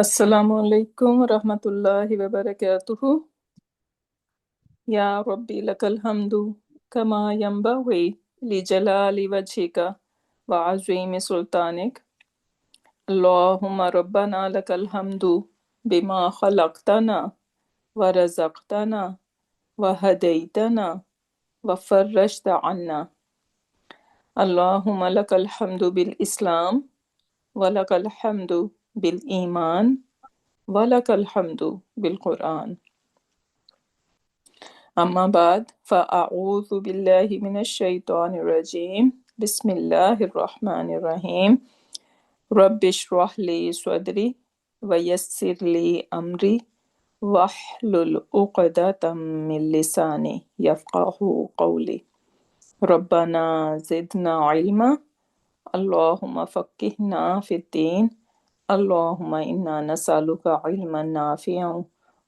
السلام علیکم ورحمۃ اللہ وبرکاتہ. یا ربی لک الحمد کما ینبغی لجلال وجہک وعظیم سلطانک. اللہم ربنا لک الحمد بما خلقتنا ورزقتنا وہدیتنا وفرجت عنا. اللہم لک الحمد بالاسلام ولک الحمد بالایمان وَلَكَ الْحَمْدُ بِالْقُرْآنِ. اما بعد فاعوذ باللہ من الشیطان الرجیم. بسم اللہ الرحمن الرحیم. رب اشرح لی صدری ویسر لی امری واحلل عقدۃ من لسانی یفقہوا قولی. ربنا زدنا علما. اللہم فقہنا فی الدین. اللہم انا نسألک علما نافعا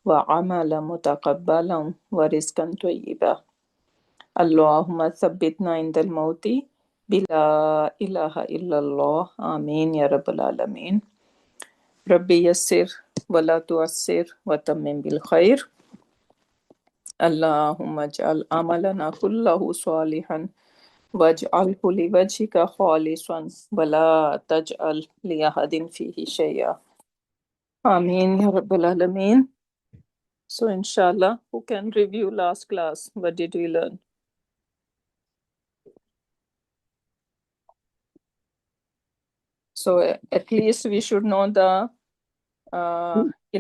وعملا متقبلا ورزقا طیبا. اللہم ثبتنا عند الموت بلا الہ الا اللہ. آمین یا رب العالمین. رب یسر ولا تعسر وتمم بالخیر. اللہم اجعل عملنا کلہ صالحا واجعلہ لوجہک خالصا ولا تجعل لأحد فیہ شیئا. آمین یا رب العالمین. So inshallah, who can review last class? What did we learn? So at least we should know the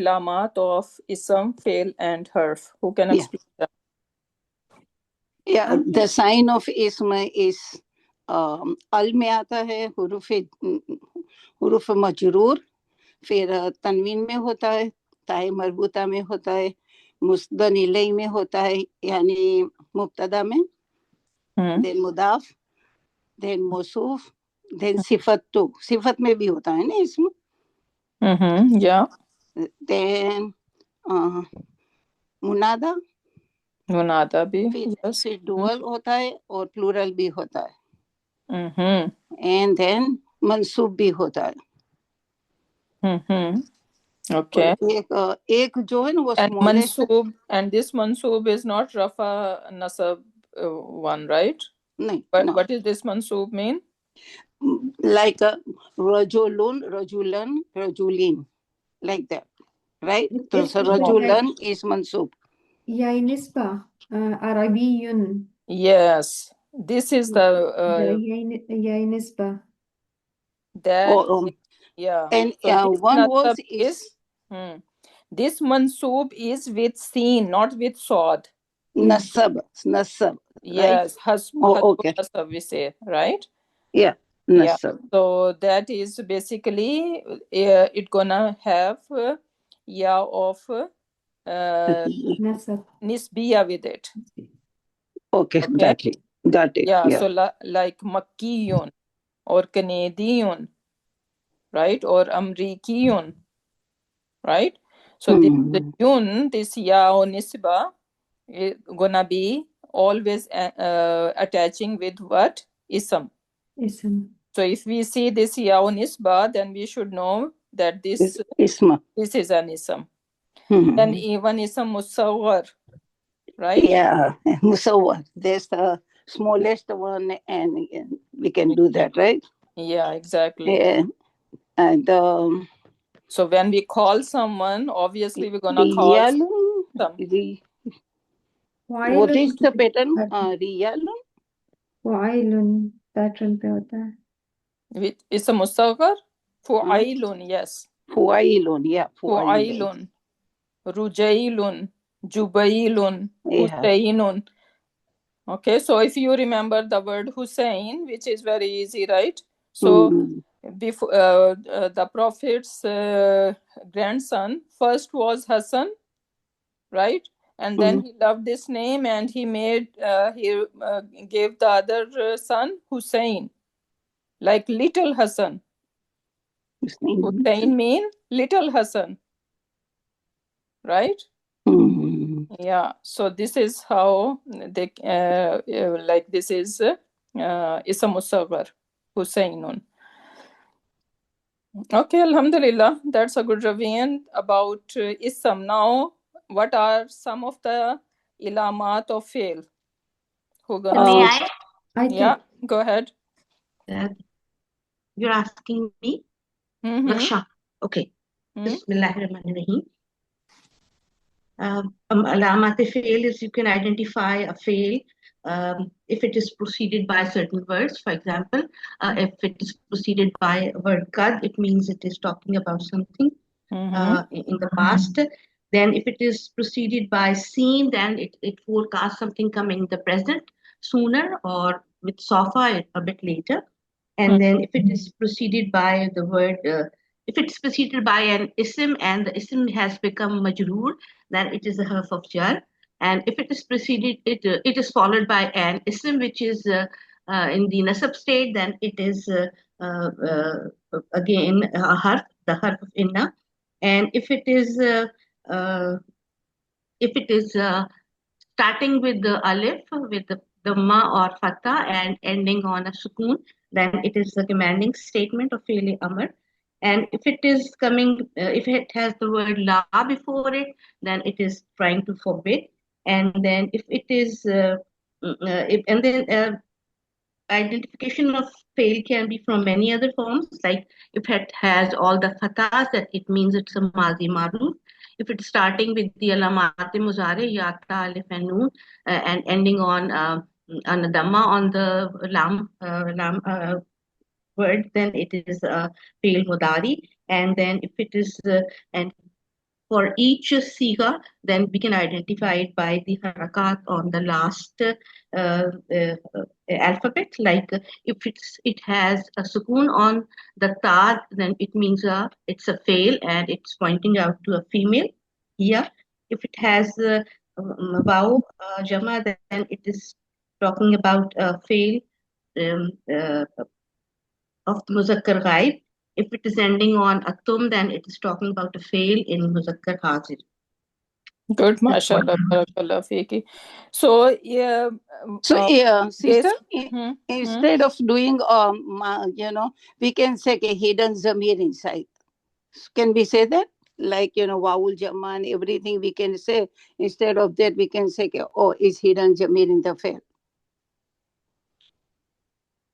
ilamat of ism, fail and harf. Who can explain that? Yeah, the sign of ism is al میں آتا ہے حروف مجرور، پھر تنوین میں ہوتا ہے، تائے مربوطہ میں ہوتا ہے، مسدن الیہ میں ہوتا ہے یعنی مبتدا میں، دین مضاف، دین موصوف، دین صفت. تو صفت میں بھی ہوتا ہے نا اسم. دین منادا بھی، پھر ڈوئل ہوتا ہے اور پلورل بھی ہوتا ہے. اینڈ دین منصوب بھی ہوتا ہے. Okay. ایک جو ہے نا وہ منصوب. And this منصوب is not rafa nasab one, right? نہیں. What is this منصوب mean? Like رجل، رجلن، رجولین، like that, right? So رجلن is منصوب. یا نسبہ عربی. Yes, this is the یا نسبہ. that yeah. And so one was is this mansoob is with sin, not with sod. nasab. Yes, right? Okay. hasab we say, right? Yeah, nasab. Yeah. So that is basically it gonna have ya of nisbiya with it. Okay, got it. Yeah. So like makkiyun or Canadian, right? Or Amrikiyun, right? So this yun, this ya or nisba is gonna be always attaching with what? Ism. So if we see this ya or nisba, then we should know that this is an ism. Then even ism musawwar, right? Yeah, musawwar. There's the smallest one and we can do that, right? Yeah, exactly. Yeah. And so when we call someone, obviously we're gonna call some. What is the pattern? Riyalun? فعیلن pattern پہ ہوتا ہے. It's a مصغر. فعیلن, yes. فعیلن, yeah. فعیلن. رجیلن. جبیلن. حسینن. Okay, so if you remember the word Hussein, which is very easy, right? So before the Prophet's grandson first was Hassan, right? And then he loved this name and he made he gave the other son Hussein, like little Hassan. Hussein mean little Hassan, right? Yeah. So this is how they like this is Isam Musaghar, Husaynun. Okay, alhamdulillah. That's a good review about ism. Now, what are some of the ilamat of fail? Who gonna May say? I? Yeah, go ahead. You're asking me? Mm-hmm. Laksha. Okay. Hmm? Bismillahirrahmanirrahim. Alamat fail is you can identify a fail if it is preceded by certain words. For example, if it is preceded by a word kad, it means it is talking about something in the past. Then if it is preceded by seen, then it forecasts something coming in the present sooner, or with safa a bit later. And then if it is preceded by the word, if it's preceded by an ism and the ism has become majroor, then it is a harf of jar. And if it is preceded, it is followed by an ism which is in the nasab state, then it is again a harf, the harf of inna. And if it is starting with the alif, with the dhamma or fatha, and ending on a sukoon, then it is a commanding statement of fi'li amr. And if it is coming, if it has the word la before it, then it is trying to forbid. And then if it is, identification of fail can be from many other forms, like if it has all the fathas, that it means it's a mazi maruf. If it's starting with the alamat muzare, ya, ta, alif, and noon, and ending on a dhamma on the lam word, then it is fail mudari. And then if it is and for each siga, then we can identify it by the harakat on the last alphabet. Like if it has a sukoon on the ta, then it means it's a fail and it's pointing out to a female. Yeah. If it has waw jama, then it is talking about a fail of the muzakkar ghaib. If it is ending on atum, then it is talking about a fail in muzakkar hazir. Good, mashallah, barakallah fiki. So, yeah. So, sister, yes. instead of doing, we can say a hidden zamir inside. Can we say that? Like, wawul jaman, everything we can say. Instead of that, we can say, oh, it's hidden zamir in the fail.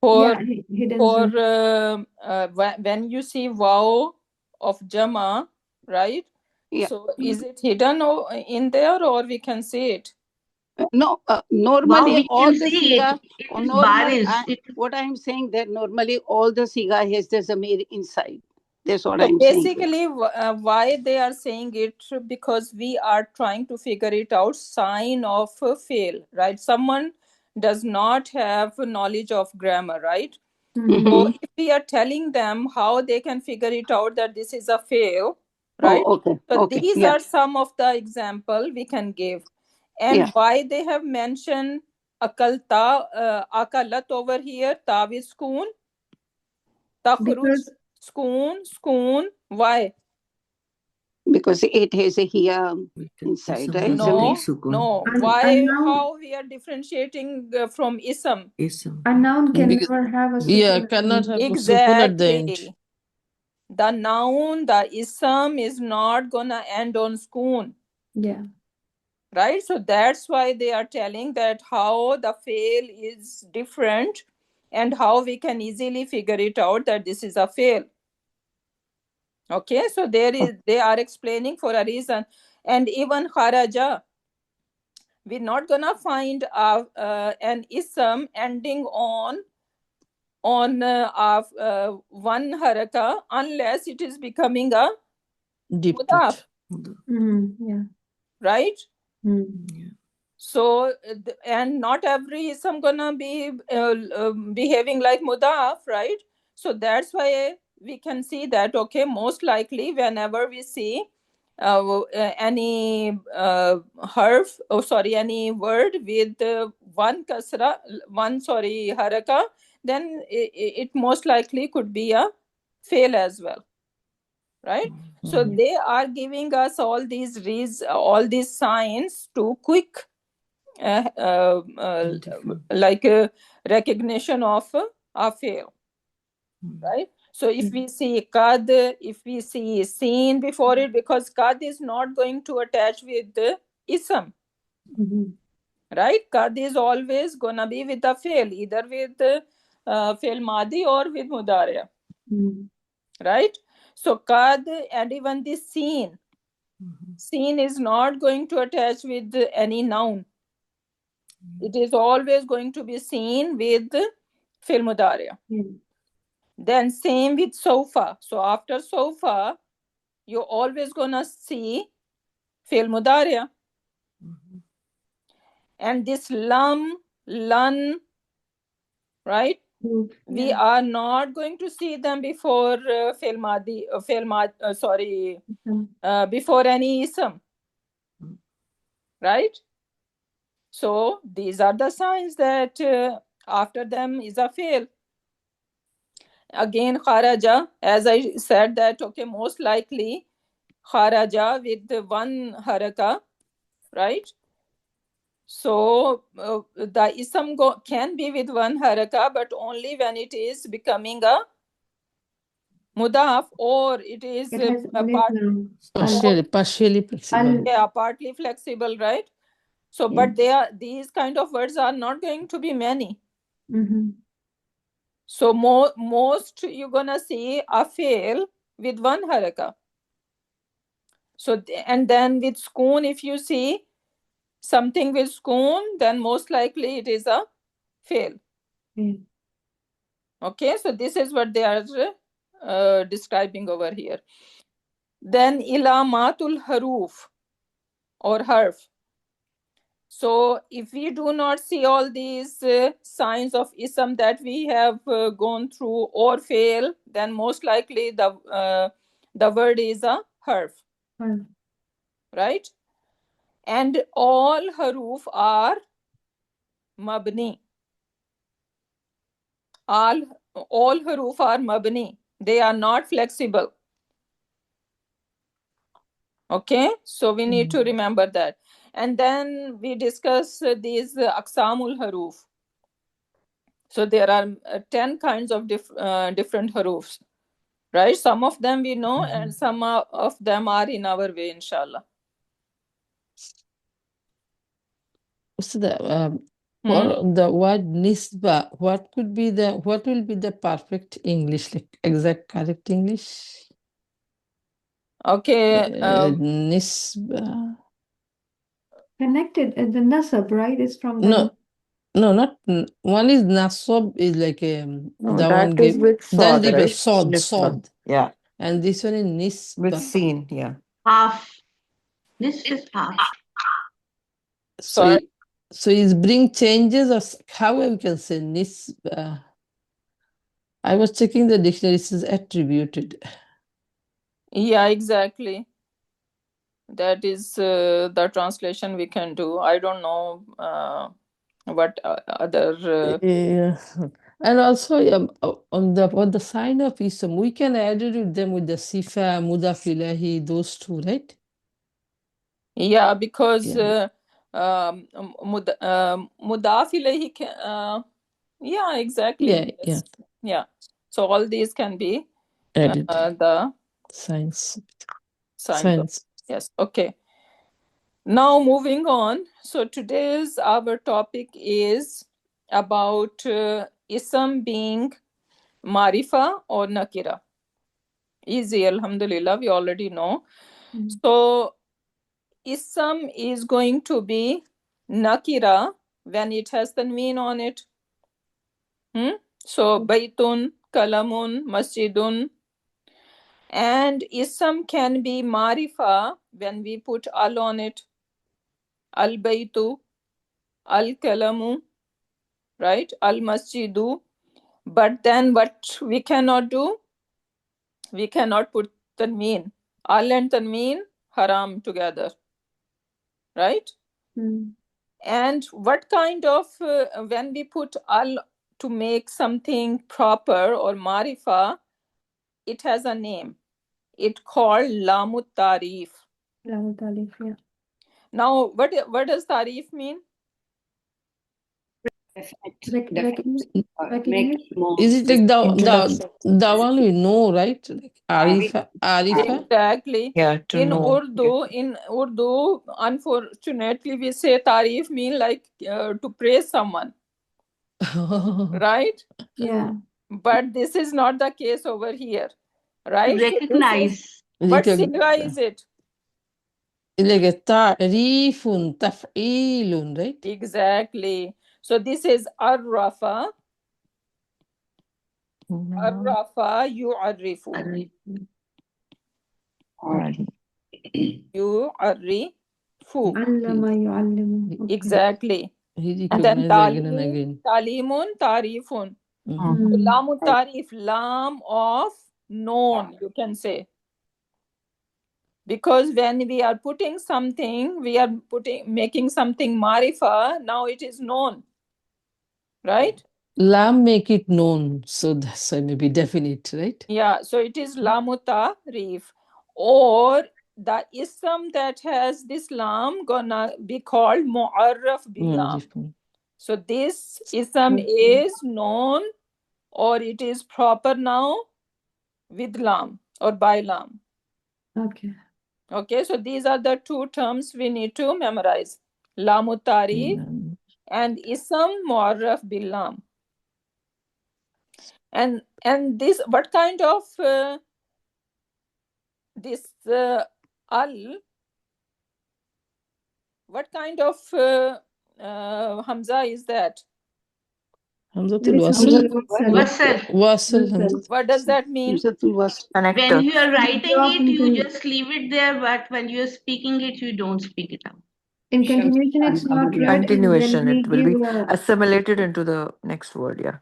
When you see wow of jama, right? Yeah. So is it hidden in there, or we can see it? No, normally all the siga, what I'm saying that normally all the siga has the zamir inside. That's what I'm saying. Basically, why they are saying it, because we are trying to figure it out, sign of fail, right? Someone does not have knowledge of grammar, right? So if we are telling them how they can figure it out that this is a fail, right? So these are some of the example we can give. And why they have mentioned akalta, akalat over here, tawi skoon, takhruj, skoon, why? Because it has a here inside, right? No. Why? How we are differentiating from ism? A noun can never have a sukun. Cannot have Exactly. a sukun at the end. The noun, the ism is not gonna end on skoon. Yeah. Right? So that's why they are telling that how the fail is different and how we can easily figure it out that this is a fail. Okay, so they are explaining for a reason. And even kharaja, we're not gonna find an ism ending on one haraka unless it is becoming a mudaf. Yeah. Right? Yeah. So, and not every ism gonna be behaving like mudaf, right? So that's why we can see that, okay, most likely whenever we see any any word with one haraka, then it most likely could be a fail as well, right? So they are giving us all these signs to quick like recognition of a fail, right? So if we see kad, if we see seen before it, because kad is not going to attach with the ism, right? Kad is always gonna be with the fail, either with fail madi or with mudariya, right? So kad and even this seen is not going to attach with any noun. It is always going to be seen with fail mudariya. Then same with sofa. So after sofa, you're always gonna see fail mudariya. And this lam, lan, right? We are not going to see them before fail madi, before any ism, right? So these are the signs that after them is a fail. Again, kharaja, as I said that, okay, most likely kharaja with one haraka, right? So the ism can be with one haraka, but only when it is becoming a mudaf, or it is partially flexible. Yeah, partly flexible, right? So, but these kind of words are not going to be many. So most you're gonna see a fail with one haraka. So and then with skoon, if you see something with skoon, then most likely it is a fail. Okay, so this is what they are describing over here. Then ilamatul haruf or harf. So if we do not see all these signs of ism that we have gone through or fail, then most likely the word is a harf, right? And all haruf are mabni. All haruf are mabni. They are not flexible. Okay, so we need to remember that. And then we discuss these aqsamul haruf. So there are 10 kinds of different harufs, right? Some of them we know, and some of them are in our way, inshallah. So the word nisba, what will be the perfect English, like exact correct English? Okay. Nisba. Connected, the nasab, right, is from the... No, not one is nasab, is like No, the that one is gave with sod, then right? sod. Yeah, And this one is nisba. with seen, yeah. Half. This is half. So is bring changes, or how we can say nisba? I was checking the dictionary, it is attributed. Yeah, exactly. That is the translation we can do. I don't know what other... Yeah. And also on the sign of ism, we can add it with them with the sifa, mudaf ilahi, those two, right? Yeah, because mudaf ilayhi yeah, exactly. Yeah. Yeah. So all these can be Added. the Signs. Yes. Okay. Now moving on. So today's our topic is about ism being marifa or nakira. Easy, alhamdulillah, we already know. So ism is going to be nakira when it has tanween on it. So baytun, kalamun, masjidun. And ism can be marifa when we put al on it. Al baytu, al kalamu, right? Al masjidu. But then what we cannot do? We cannot put tanween. Al and tanween haram together, right? And what kind of when we put al to make something proper or marifa, it has a name. It called lamut tarif. Lamut tarif, yeah. Now what does tarif mean? Recognize? Is it like Introduction. the one we know, right? Like Arifa? Exactly. Yeah, to In know. Urdu, unfortunately, we say tarif mean like to praise someone, right? Yeah. But this is not the case over here, right? So this is, Recognize. what Recog- sigha is it? like a ta'rifun, taf'ilun, right? Exactly. So this is arrafa, arrafa yu'arrifu, yu'arrifu. Allama yu'allimu. Okay. Exactly. He And then recognizes again and again. talimun, tarifun. Mhm. So lamu tarif, lam of known, you can say. Because when we are putting something, we are making something marifa, now it is known. Right? Lam make it known, so that's why maybe definite, right? Yeah, so it is lamu tarif. Or the ism that has this lam gonna be called mu'arraf bilam. So this ism is known or it is proper noun with lam or by lam. Okay. Okay, so these are the two terms we need to memorize. Lamu tarif and ism mu'arraf bil lam. And this, what kind of this al, what kind of hamza is that? Hamzatul wasl. Wasl. What does that mean? When Connector. you are writing Drop it, you into- just leave it there, but when you are speaking it, you don't speak it out. In continuation, it's not read. Continuation. And It will be give a, assimilated into the next word. Yeah.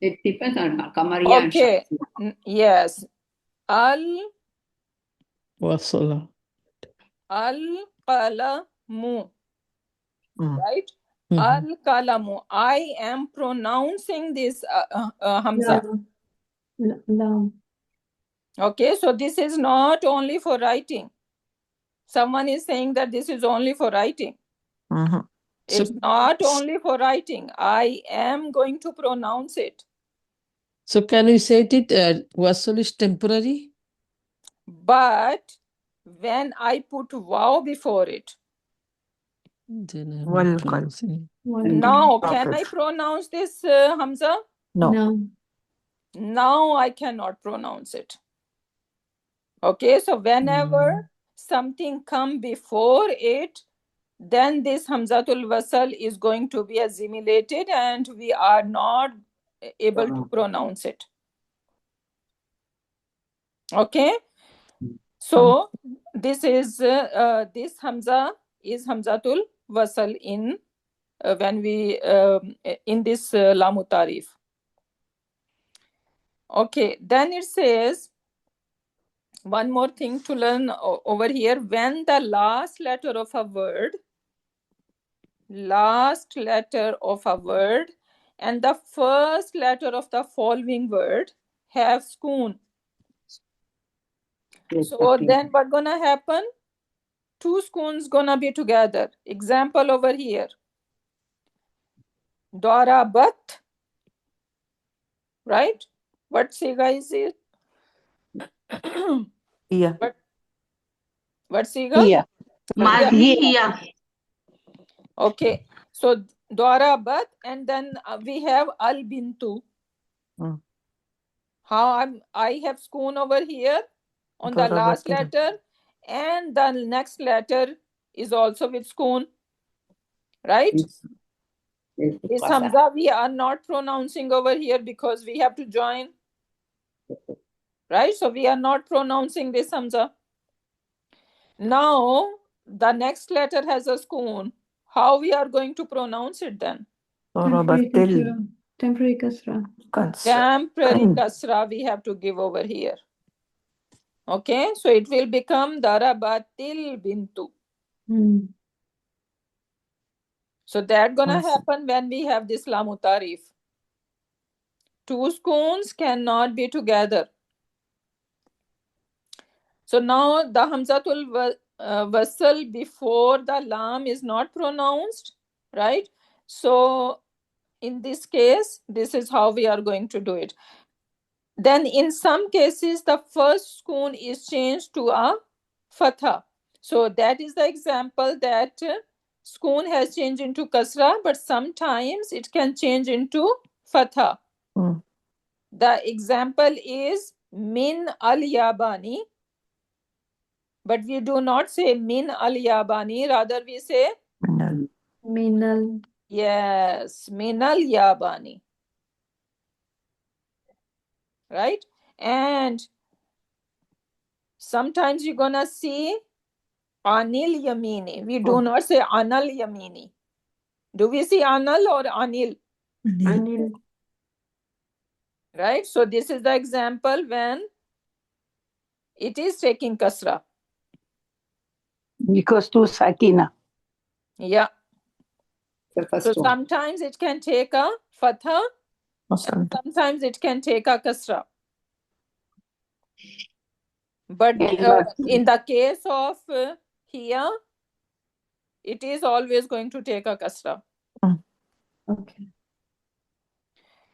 It depends on Qamariya and Okay. Yes. Al Wasala. qalamu. Mm. Right? Mhm. Al kalamu. I am pronouncing this hamza. lam. Okay, so this is not only for writing. Someone is saying that this is only for writing. Mhm. It's not only for writing. I am going to pronounce it. So can we say it wasl is temporary? But when I put wow before it, Then I'm Well, not pronouncing. now Stop can it. I pronounce this hamza? No. Now I cannot pronounce it. Okay, so whenever something come before it, then this hamzatul wasal is going to be assimilated and we are not able to pronounce it. Okay, so this is this hamza is hamzatul wasal in when we in this lamu tarif. Okay, then it says one more thing to learn over here. When the last letter of a word and the first letter of the following word have sukoon. So then what gonna happen? Two sukoons gonna be together. Example over here. Darabat. Right? What siga is it? Yeah. What siga? Yeah. Mazi hiya. Okay. So Darabat and then we have al bintu. How I have sukoon over here on the last letter and the next letter is also with sukoon. Right? This hamza we are not pronouncing over here because we have to join. Right? So we are not pronouncing this hamza. Now the next letter has a sukoon. How we are going to pronounce it then? Temporary kasra. Temporary kasra we have to give over here. Okay, so it will become darabatil bintu. So that gonna happen when we have this lamu tarif. Two sukoons cannot be together. So now the hamzatul wasl before the lam is not pronounced, right? So in this case, this is how we are going to do it. Then in some cases, the first sukun is changed to a fatha. So that is the example that sukun has changed into kasra, but sometimes it can change into fatha. Mm. The example is min al-yabani, but we do not say min al-yabani, rather we say Minal. Minal. yes, min al-yabani. Right? And sometimes you're gonna see anil yamini. We do not say anal yamini. Do we see anal or anil? Anil. Right? So this is the example when it is taking kasra. Because to sakina. Yeah. The first So one. sometimes it can take a fatha, Or something. sometimes it can take a kasra. But Yeah. in the case of here, it is always going to take a kasra. Okay.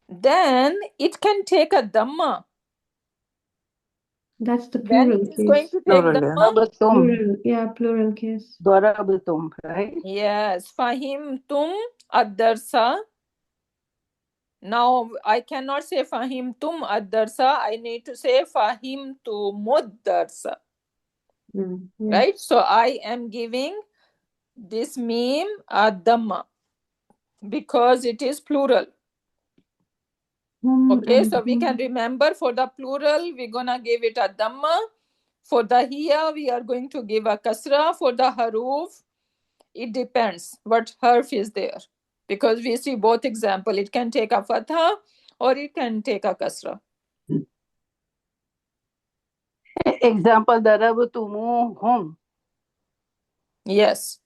Then it can take a dhamma. That's the When plural it is going case. to take Plural, yeah. dhamma, Darabatum. Plural, yeah, plural case. Darabatum, right? yes, fahimtum ad-darsa. Now I cannot say fahimtum ad-darsa. I need to say fahimtumud darsa. Yeah. Right? So I am giving this meme a dhamma because it is plural. Hum Okay, and so we hum. can remember for the plural, we're gonna give it a dhamma. For the hiya, we are going to give a kasra. For the haruf, it depends what harf is there. Because we see both example. It can take a fatha or it can take a kasra. Example, darabtumuhum. Yes.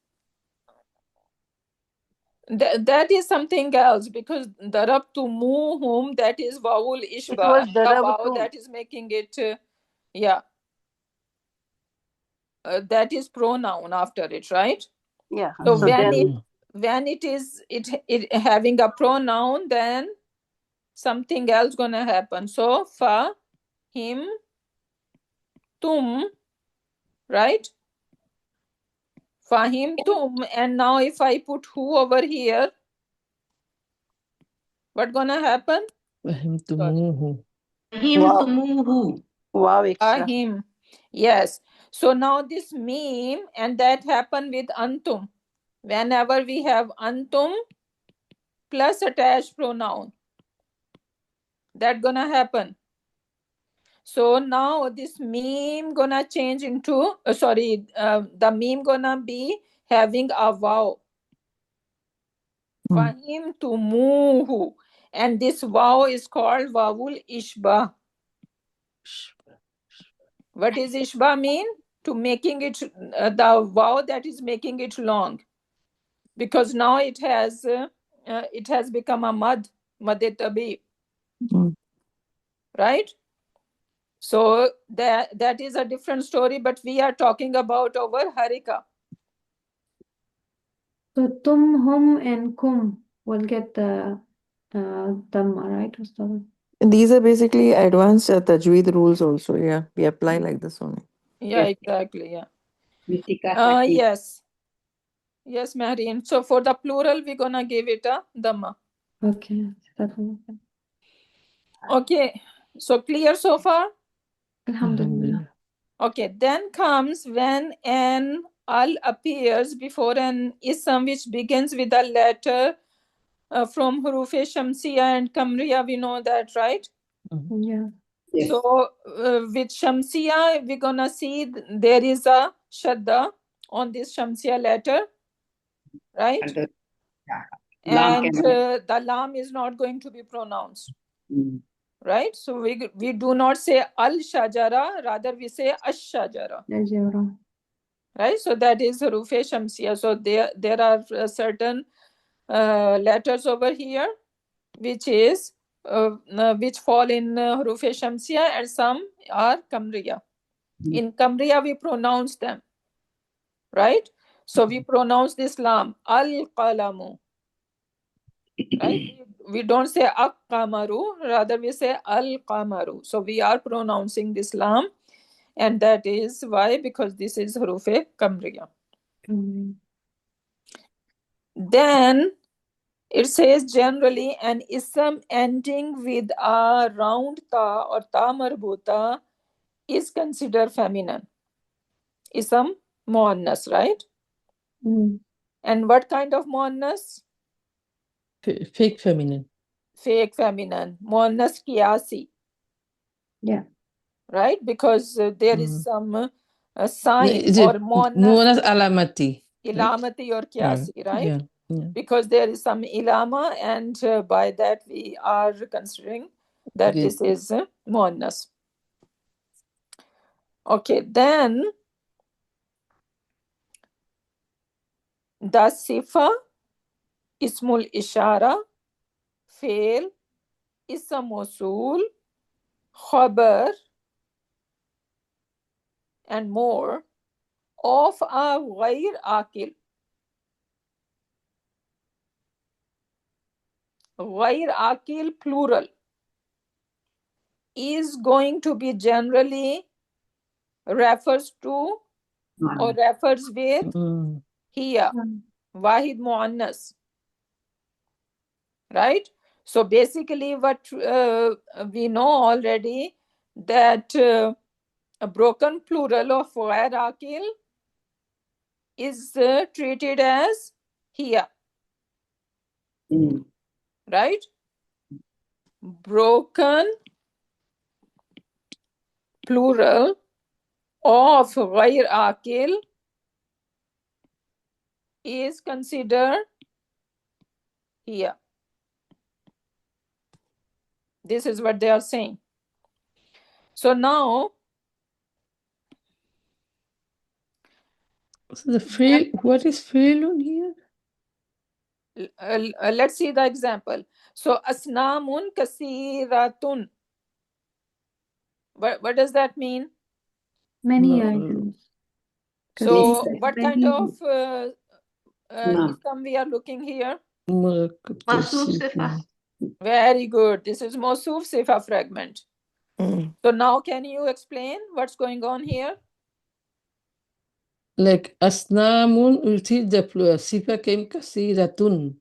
That is something else because darabtumuhum, that is vowul It ishba. was The wow darabtum. that is making it, yeah. That is pronoun after it, right? Yeah. So So then when it is it having a pronoun, then something else gonna happen. So fa, him, tum, right? Fahim tum, and now if I put who over here, what gonna happen? Fahimtumuhu. Fahimtumuhu. wow extra. Fahim. Yes. So now this meme, and that happen with antum. Whenever we have antum plus attached pronoun, that gonna happen. So now this meme gonna change into the meme gonna be having a wow. Fahim tumuhu, and this wow is called wawul ishba. What is ishba mean? To making it the wow that is making it long, because now it has become a mad tabi, right? So that is a different story, but we are talking about our harika. So tum, hum, and kum will get the dhamma, right, Ustad? And these are basically advanced tajweed rules also. Yeah, we apply like this only. Yeah, Yes. exactly. Yeah. Nitika Kati. Yes, Mahreen. So for the plural, we're gonna give it a dhamma. Okay. Okay. So clear so far? Alhamdulillah. Okay. Then comes when an al appears before an ism which begins with a letter from Huruf Shamsiya and Kamriya. We know that, right? Yeah. Yes. So with Shamsiya, we're gonna see there is a shadda on this Shamsiya letter, right? And the And cannot. the lam is not going to be pronounced, right? So we do not say al shajara, rather we say ash shajara, Shajara. right? So that is Huruf Shamsiya. So there are certain letters over here which fall in Huruf Shamsiya, and some are Kamriya. In Kamriya we pronounce them, right? So we pronounce this lam al qalamu, right? we don't say ak-qamaru, rather we say al-qamaru. So we are pronouncing this lam, and that is why, because this is hurufe kamriya. Then it says generally an ism ending with a round ta or ta marbuta is considered feminine. Ism muannas, right? And what kind of muannas? Fake feminine. Fake feminine. Muannas qiyasi. Yeah. Right? Because there is some sign Is or it muannas muannas alamati? ilamati or qiyasi, right? Yeah. Because there is some ilama, and by that we are considering that Good. this is muannas. Okay, then the sifa, ismul ishara, fail, ism mawsul, khabar, and more of a ghair akil. Ghair akil plural is going to be generally refers to or refers with hiya, wahid muannas, right? So basically what we know already, that a broken plural of ghair akil is treated as hiya, right? Broken plural of ghair akil is considered hiya. This is what they are saying. So now, so the fail, what is failun here? let's see the example. So asnamun kasiratun. What does that mean? Many items. So Kasira, what kind of ism we are looking here? Mawsuf sifa. Very good. This is Mawsuf sifa fragment. So now can you explain what's going on here? Like asnamun, we see the plural. Sifa came kasiratun.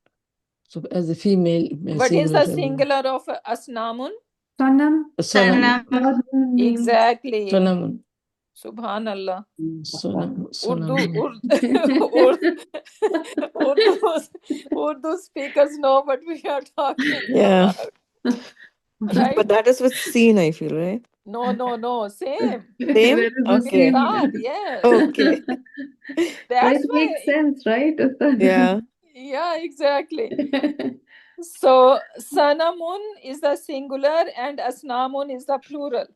So as a female. What is the singular of asnamun? Sanam. Sanam. Exactly. Sanamun. Subhanallah. Urdu speakers know what we are talking Yeah. about. Right? But that is with seen, I feel, right? No. Same. Same? Okay. Start, yes. Okay. That's It why. makes sense, right? Yeah. Yeah, exactly. So sanamun is the singular and asnamun is the plural.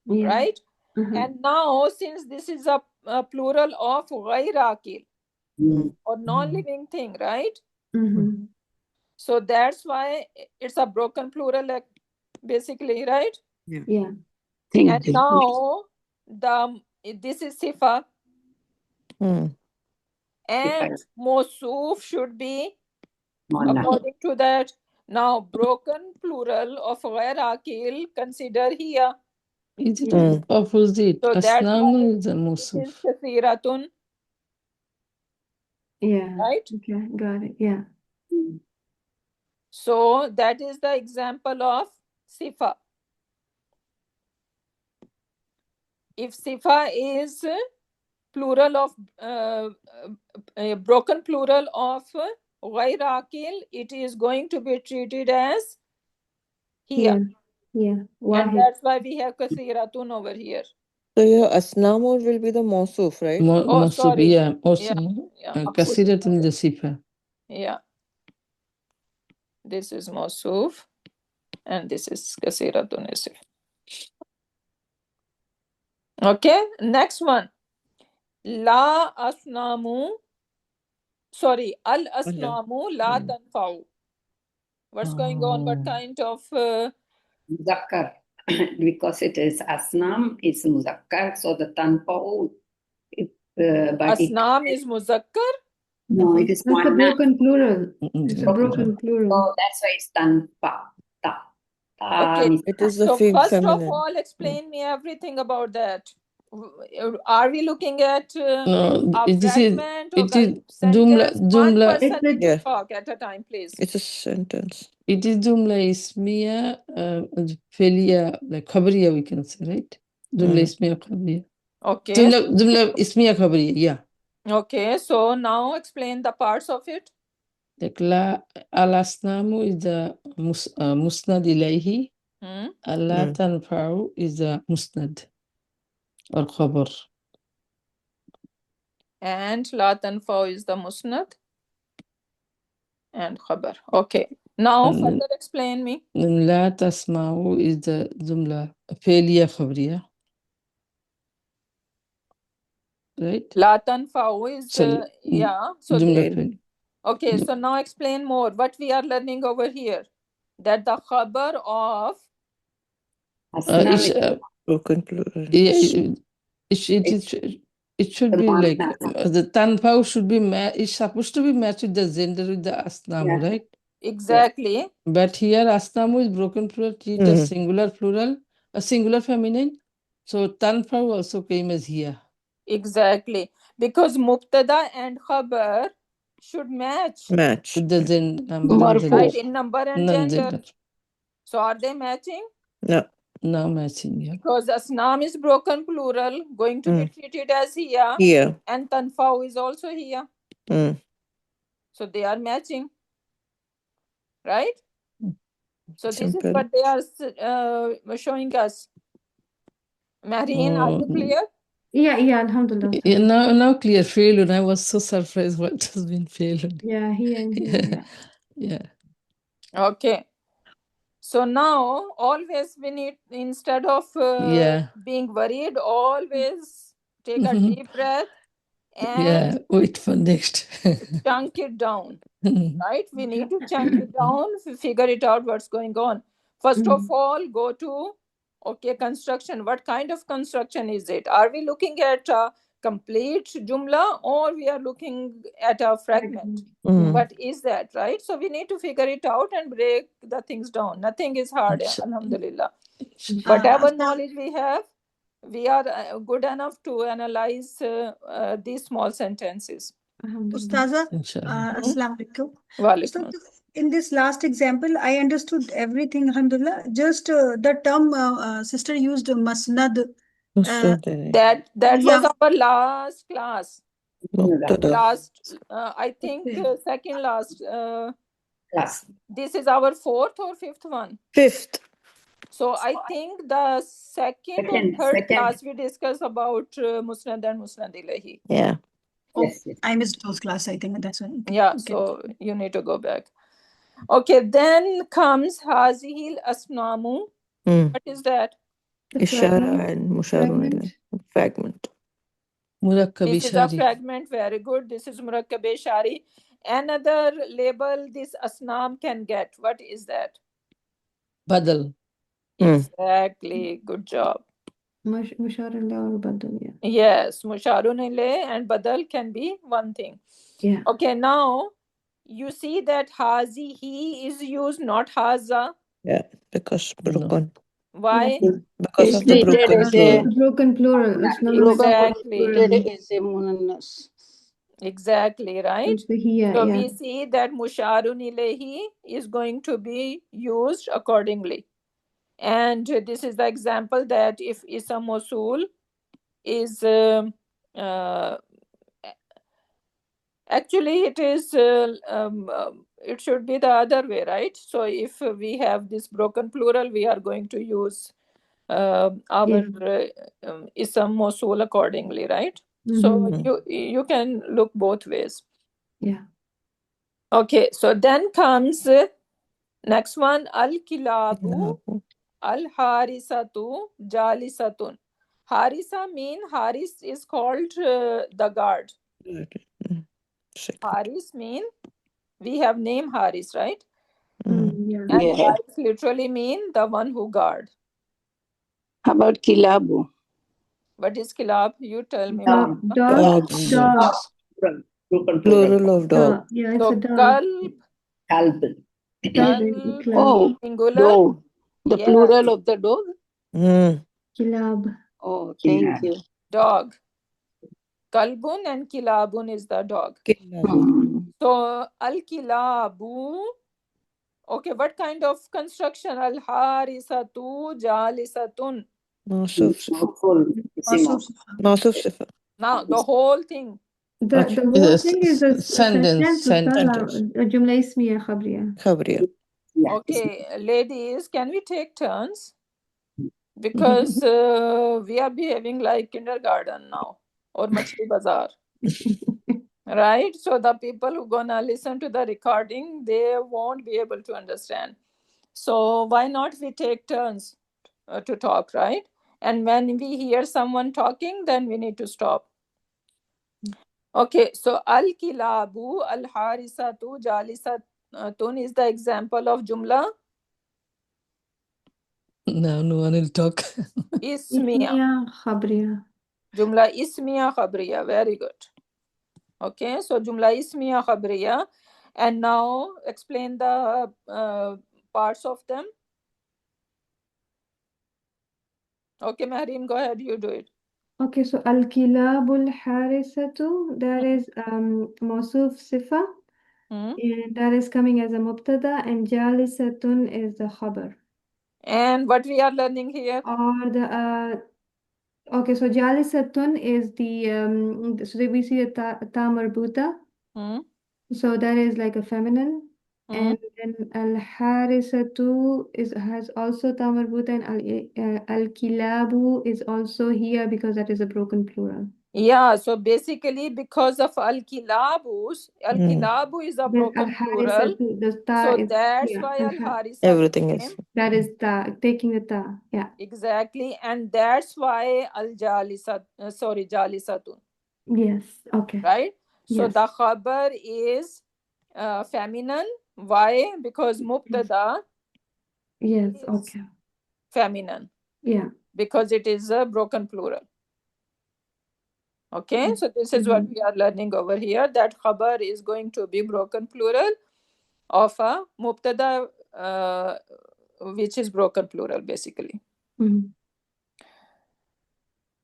Yeah. Right? And now, since this is a plural of ghair akil or non-living thing, right? So that's why it's a broken plural, like, basically, right? Yeah. And now this is sifa, and mawsuf should be according to that. Now broken plural of ghair akil consider here. Is it opposite? So that's why Asnamun is a this is mawsuf. kathiratun. Yeah. Right? Okay, got it. Yeah. So that is the example of sifa. If sifa is plural of a broken plural of ghair akil, it is going to be treated as hiya. Yeah. And that's why we have kathiratun over here. So your asnamun will be the mawsuf, right? Oh, sorry. Yeah. Yeah. Kasiratun the sifa. Yeah. This is mawsuf and this is kathiratun isif. Okay, next one. La asnamu. Sorry, al asnamu la tanfa'u. What's going on? What kind of Muzakkar. Because it is asnam, it's muzakkar, so the tanfa'u. asnam is muzakkar? No, it is That's a muannath. broken plural. It's a Broken broken plural. So that's why it's tanfa. Ta. Okay. Means It is the So fig first of feminine. all, explain me everything about that. Are we looking at No, a it is fragment or it is sentence? One jumla. person It's a- need to Yeah. talk at a time, please. It's a sentence. It is jumla ismiya, fi'liya, like khabariya we can say, right? Jumla ismiya khabariya. Okay. Jumla ismiya khabariya, yeah. Okay. So now explain the parts of it. Like al-asnamu is the musnad ilayhi. Allah tanfa'u is the musnad or khabar. And la tanfa'u is the musnad and khabar. Okay. Now And then- further explain me. And la tasma'u is the jumla fi'liya khabariya. Right? La tanfa'u is So, yeah. So jumla Okay. fi'l. okay. So now explain more. What we are learning over here, that the khabar of Asna Broken plural. It should the be like muannath. the tanfa'u should be it's supposed to be matched with the gender with the asnamu, Yeah. right? exactly. But here asnamu is broken plural, treat a singular plural, a singular feminine. So tanfa'u also came as here. Exactly. Because mubtada and khabar should match. Match. With the number and Marfu. gender. Right, in number and gender. Non-gender. So are they matching? No. No matching, yeah. Because asnam is broken plural, going to be treated as here, Here. and tanfa'u is also here. So they are matching. Right? So this is Simple. what they are showing us. Mahreen, are you clear? Yeah, alhamdulillah. Yeah, now clear. Failure. I was so surprised what has been failed. Yeah, here and here. Yeah. Okay. So now always we need, instead of being worried, always take a deep breath and Wait for next. chunk it down. Right? We need to chunk it down, figure it out what's going on. First of all, go to construction. What kind of construction is it? Are we looking at a complete jumla or we are looking at a fragment? What is that, right? So we need to figure it out and break the things down. Nothing is hard, alhamdulillah. Whatever knowledge we have, we are good enough to analyze these small sentences. Ustaza, Assalamu alaikum. Walaikum. In this last example, I understood everything, alhamdulillah. Just the term sister used, masnad. That was our last class. Last, I think second last class. This is our fourth or fifth one? Fifth. So I think the second or third class we discussed about musnad and musnad ilahi. Yeah. Yes. I missed those class, I think that's why. Yeah, okay. So you need to go back. Okay, then comes hazihil asnamu. What is that? Ishara and musharun. Fragment. This is a fragment. Very good. This is murakkab shari. Another label this asnam can get. What is that? Badal. Exactly. Good job. Musharun or badal, yeah. Yes, musharun and badal can be one thing. Yeah. Okay, now you see that hazi he is used, not haza. Yeah, because broken. Why? Because of the broken plural. Exactly. Is a munannas. Exactly, right? It's the here, so yeah. we see that musharun ilayhi is going to be used accordingly. And this is the example that if ism mawsul is actually it is it should be the other way, right? So if we have this broken plural, we are going to use our ism mawsul accordingly, right? So you can look both ways. Yeah. Okay, so then comes next one, al-kilabu, al-harisatu, jalisatun. Harisa mean Haris is called the guard. Haris mean we have name Haris, right? Yeah. And Haris literally mean the one who guard. How about kilabu? What is kilab? You tell me. Dogs. Broken plural. Plural of dog. Yeah, it's So a dog. kalb, Kalb. Kalb, kalb, Oh, singular. dog. The Yes. plural of the dog. Hmm. kilab. Oh, thank you. Dog. Kalbun and kilabun is the dog. Hmm. So al-kilabu. Okay, what kind of construction? Al-harisatu jalisatun. Mausuf Sifa. Also, Mausuf Sifa. Now the whole thing. The Okay. whole thing is a Sentence. sentence. جملة اسمية خبرية. Khabriya. Okay, ladies, can we take turns? Because we are behaving like kindergarten now or Machli Bazaar. Right? So the people who gonna listen to the recording, they won't be able to understand. So why not we take turns to talk, right? And when we hear someone talking, then we need to stop. Okay, so al-kilabu, al-harisatu, jalisatun is the example of jumla Now no one will talk. ismiya. اسمية خبرية. Jumla ismiya khabriya. Very good. Okay, so jumla ismiya khabriya. And now explain the parts of them. Okay, Mehreen, go ahead, you do it. Okay, so الكلاب الحارسة, that is موصوف صفة, and that is coming as a مبتدا, and جالسة is the خبر. And what we are learning here? Or the okay, so جالسة is the so we see a ta marbuta, so that is like a feminine. And then al-harisatu has also ta marbuta, and al-kilabu is also here because that is a broken plural. Yeah, so basically because of al-kilabu is a Then broken plural. al-harisatu, the ta So is that's yeah, why al-harisatu Everything is. came. that is ta, taking the ta, yeah. Exactly, and that's why jalisatun, Yes, okay. right? So Yes. the khabar is feminine. Why? Because mubtada Yes, is okay. feminine. Yeah. Because it is a broken plural. Okay, so this is what we are learning over here, that khabar is going to be broken plural of a mubtada, which is broken plural basically.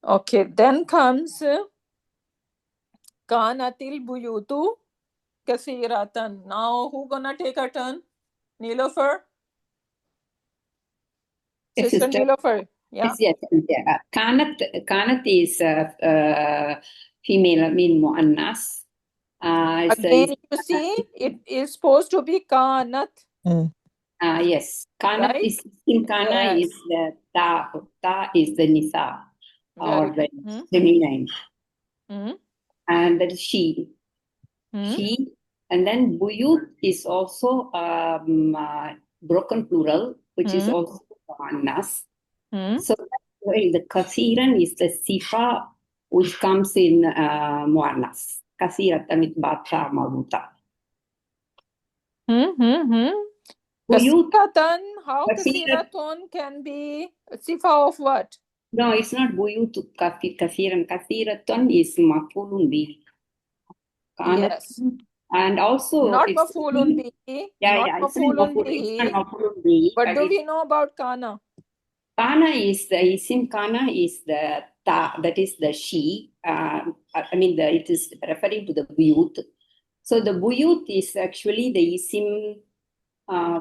Okay, then comes kanatil buyutu kasiratan. Now who gonna take a turn? Nilofer? Yes, Sister sister. Nilofer, yeah. Yes. Kanat is female, mean muannas. Again, you see, it is supposed to be kanat. Yes, kanat Right? is in kana Yes. is the ta is the nisa or Very the feminine, and that is she. She, and then buyut is also broken plural, which is also muannas. So the kasiran is the sifa which comes in muannas. Kasiratan is bata maruta. Kasiratan, how kasiratun can be sifa of what? No, it's not buyut kasiran. Kasiratun is mafulun bihi. Yes. And also Not it's mafulun bihi. Yeah, Not it's not mafulun bihi. mafulun bihi. What do we know about kana? Kana is the isim. Kana is the ta, that is the she. I mean, it is referring to the buyut. So the buyut is actually the isim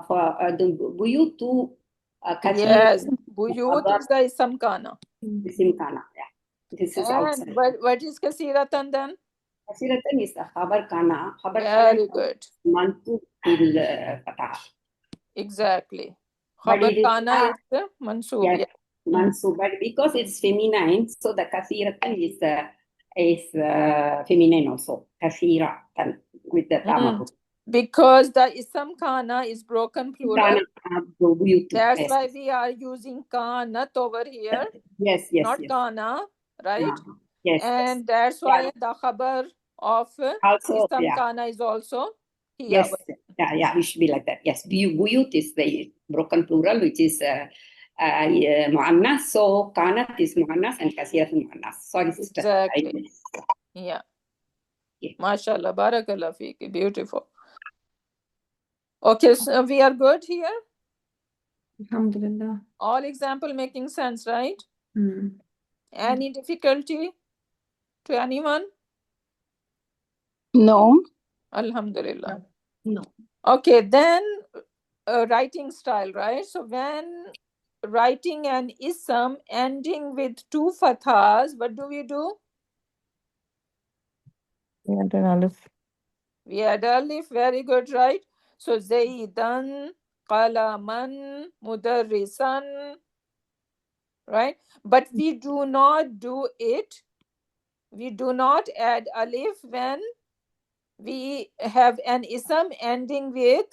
for the buyut to Yes, buyut is the isam kana. Isim kana. Yeah, this is outside. And what is kasiratan then? Kasiratan is the khabar kana. Very good. Mansub bil fatah. Exactly. But Khabar it is kana is the mansub. Yes, Yeah. mansub. But because it's feminine, so the kasiratan is feminine also. Kasiratan with the tamaru. Because the isam kana is broken plural. That's why we are using kanat over here. Yes. Not kana, right? Yes. And that's why the khabar of Also, isam kana is also here. Yes. Yeah. It should be like that. Yes. Buyut is the broken plural, which is muannas. So kanat is muannas and kasirat is muannas. Sorry, sister. Exactly. Yeah. Yeah. MashaAllah, Barakallah Fiki. Beautiful. Okay, so we are good here? Alhamdulillah. All example making sense, right? Mm. Any difficulty to anyone? No. Alhamdulillah. No. Okay, then writing style, right? So when writing an ism ending with two fathas, what do? Yeah, then Aleph. We add alif, very good, right? So Zaidan, Qalaman, Mudarrisan, right? But we do not do it. We do not add alif when we have an ism ending with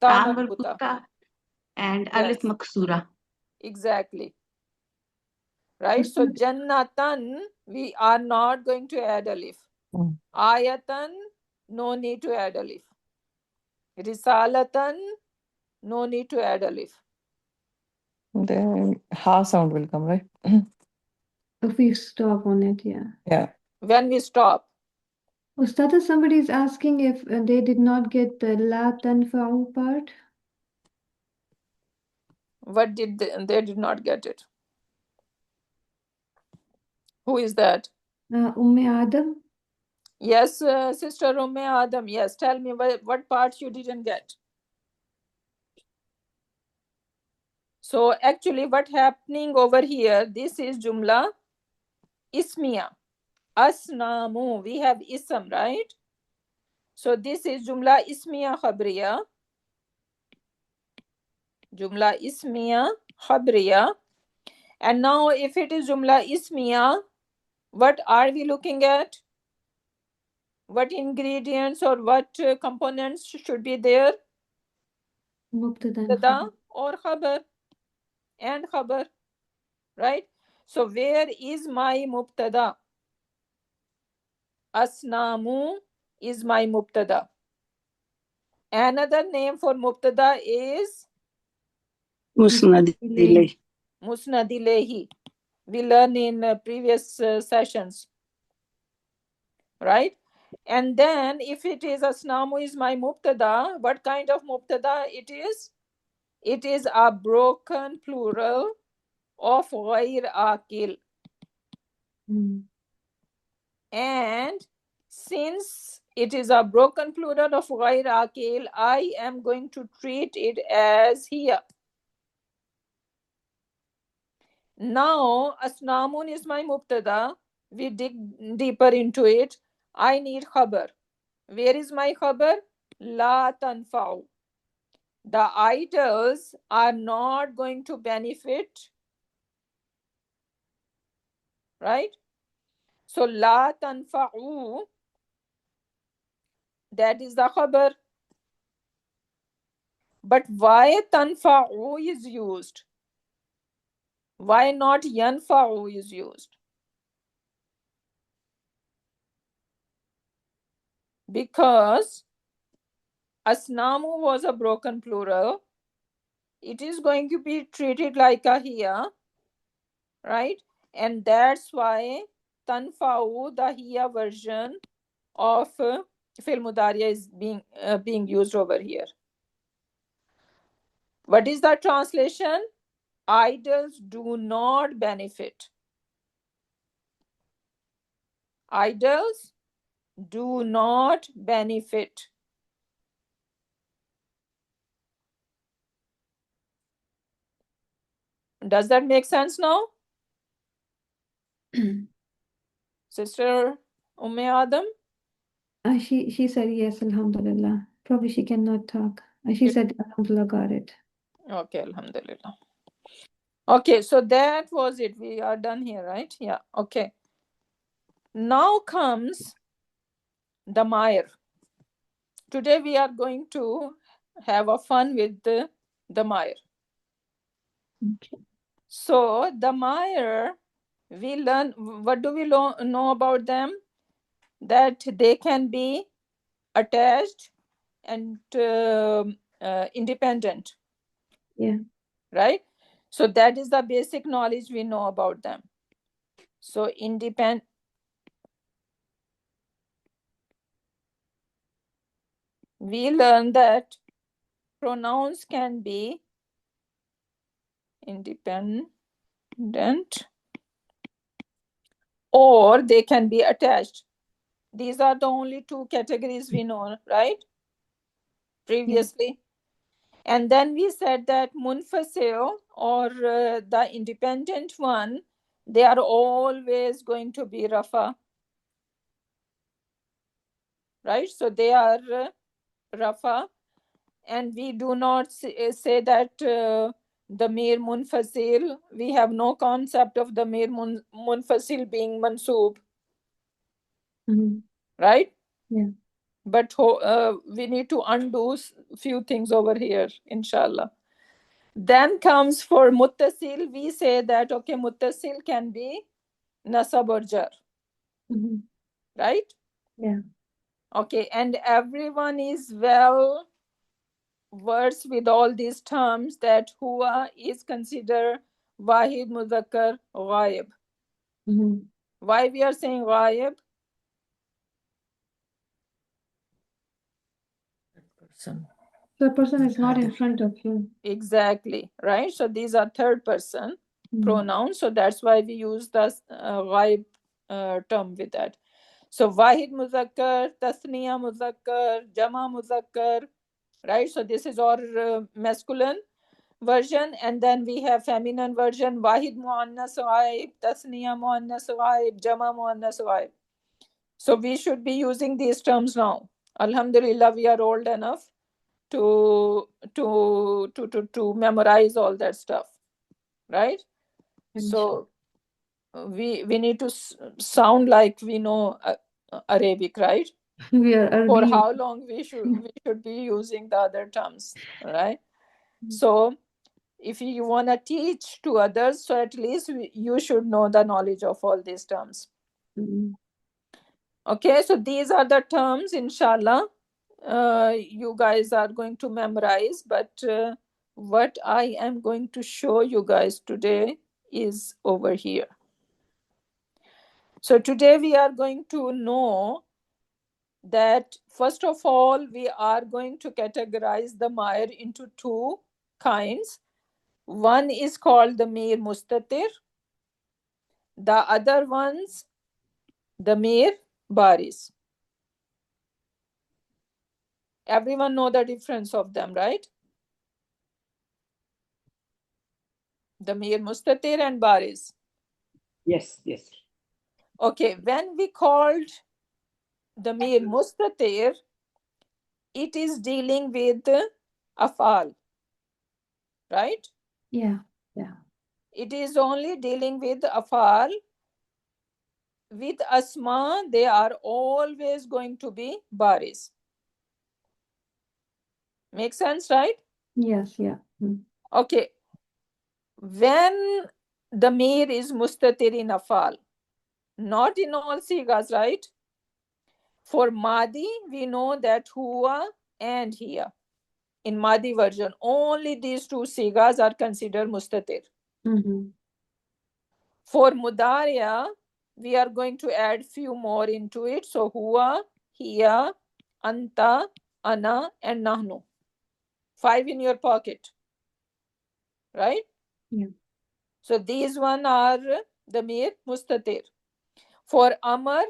ta Ta marbuta. marbuta and Yes. alif maksura. Exactly. Right? So Jannatan, we are not going to add alif. Mm. Ayatan, no need to add alif. Risalatan, no need to add alif. The ha sound will come, right? If we stop on it, yeah. Yeah. When we stop. Ustada, somebody is asking if they did not get the la tanfa'u part. What did they did not get it? Who is that? Adam. Yes, Sister Adam. Yes, tell me what part you didn't get. So actually what happening over here, this is Jumla Ismiya. Asnamu, we have ism, right? So this is Jumla Ismiya Khabriya. Jumla Ismiya Khabriya. And now if it is Jumla Ismiya, what are we looking at? What ingredients or what components should be there? Mubtada or khabar and khabar, right? So where is my mubtada? Asnamu is my mubtada. Another name for mubtada is Musnad ilayhi. Musnad ilayhi. We learned in previous sessions, right? And then if it is asnamu is my mubtada, what kind of mubtada it is? It is a broken plural of ghair akil. And since it is a broken plural of ghair akil, I am going to treat it as here. Now, asnamun is my mubtada. We dig deeper into it. I need khabar. Where is my khabar? La tanfa'u. The idols are not going to benefit. Right? So, la tanfa'u, that is the khabar. But why tanfa'u is used? Why not yanfa'u is used? Because asnamu was a broken plural. It is going to be treated like a hiya, right? And that's why tanfa'u, the hiya version of fil mudariya is being used over here. What is the translation? Idols do not benefit. Idols do not benefit. Does that make sense now? Sister Adam? She said yes, alhamdulillah. Probably she cannot talk. She said alhamdulillah, got it. Okay, alhamdulillah. Okay, so that was it. We are done here, right? Yeah, okay. Now comes Damair. Today we are going to have a fun with the Damair. Okay. So Damair, we learn, what do we know about them? That they can be attached and independent. Yeah. Right? So that is the basic knowledge we know about them. So independent. we learned that pronouns can be independent or they can be attached. These are the only two categories we know, right? Previously. And then we said that munfasil or the independent one, they are always going to be rafa. Right? So they are rafa. And we do not say that damir munfasil, we have no concept of damir munfasil being mansoob. Right? Yeah. But we need to undo a few things over here, inshallah. Then comes for muttasil, we say that, okay, muttasil can be nasab or jar. Right? Yeah. Okay, and everyone is well versed with all these terms that huwa is considered wahid muzakkar ghaib. Why we are saying ghaib? The person is not in front of you. Exactly, right? So these are third person pronouns. So that's why we use the ghaib term with that. So wahid muzakkar, tasniya muzakkar, jama muzakkar, right? So this is our masculine version, and then we have feminine version, wahid muannas ghaib, tasniya muannas ghaib, jama muannas ghaib. So we should be using these terms now. Alhamdulillah, we are old enough to memorize all that stuff, right? So we need to sound like we know Arabic, right? We are For how long we should be using the other terms, right? So if you want to teach to others, so at least you should know the knowledge of all these terms. Okay, so these are the terms, inshallah. You guys are going to memorize, but what I am going to show you guys today is over here. So today we are going to know that first of all, we are going to categorize the damir into two kinds. One is called the damir mustatir. The other ones, the damir baris. Everyone know the difference of them, right? The damir mustatir and baris. Yes, yes. Okay, when we called the damir mustatir, it is dealing with afal, right? Yeah. It is only dealing with afal. With asma, they are always going to be baris. Make sense, right? Yes, yeah. Okay. When the damir is mustatir in afal, not in all sigas, right? For Madi, we know that huwa and hiya. In Madi version, only these two sigas are considered mustatir. For Mudariya, we are going to add few more into it. So huwa, hiya, anta, ana, and nahnu. 5 in your pocket. Right? Yeah. So these one are the damir mustatir. For Amar,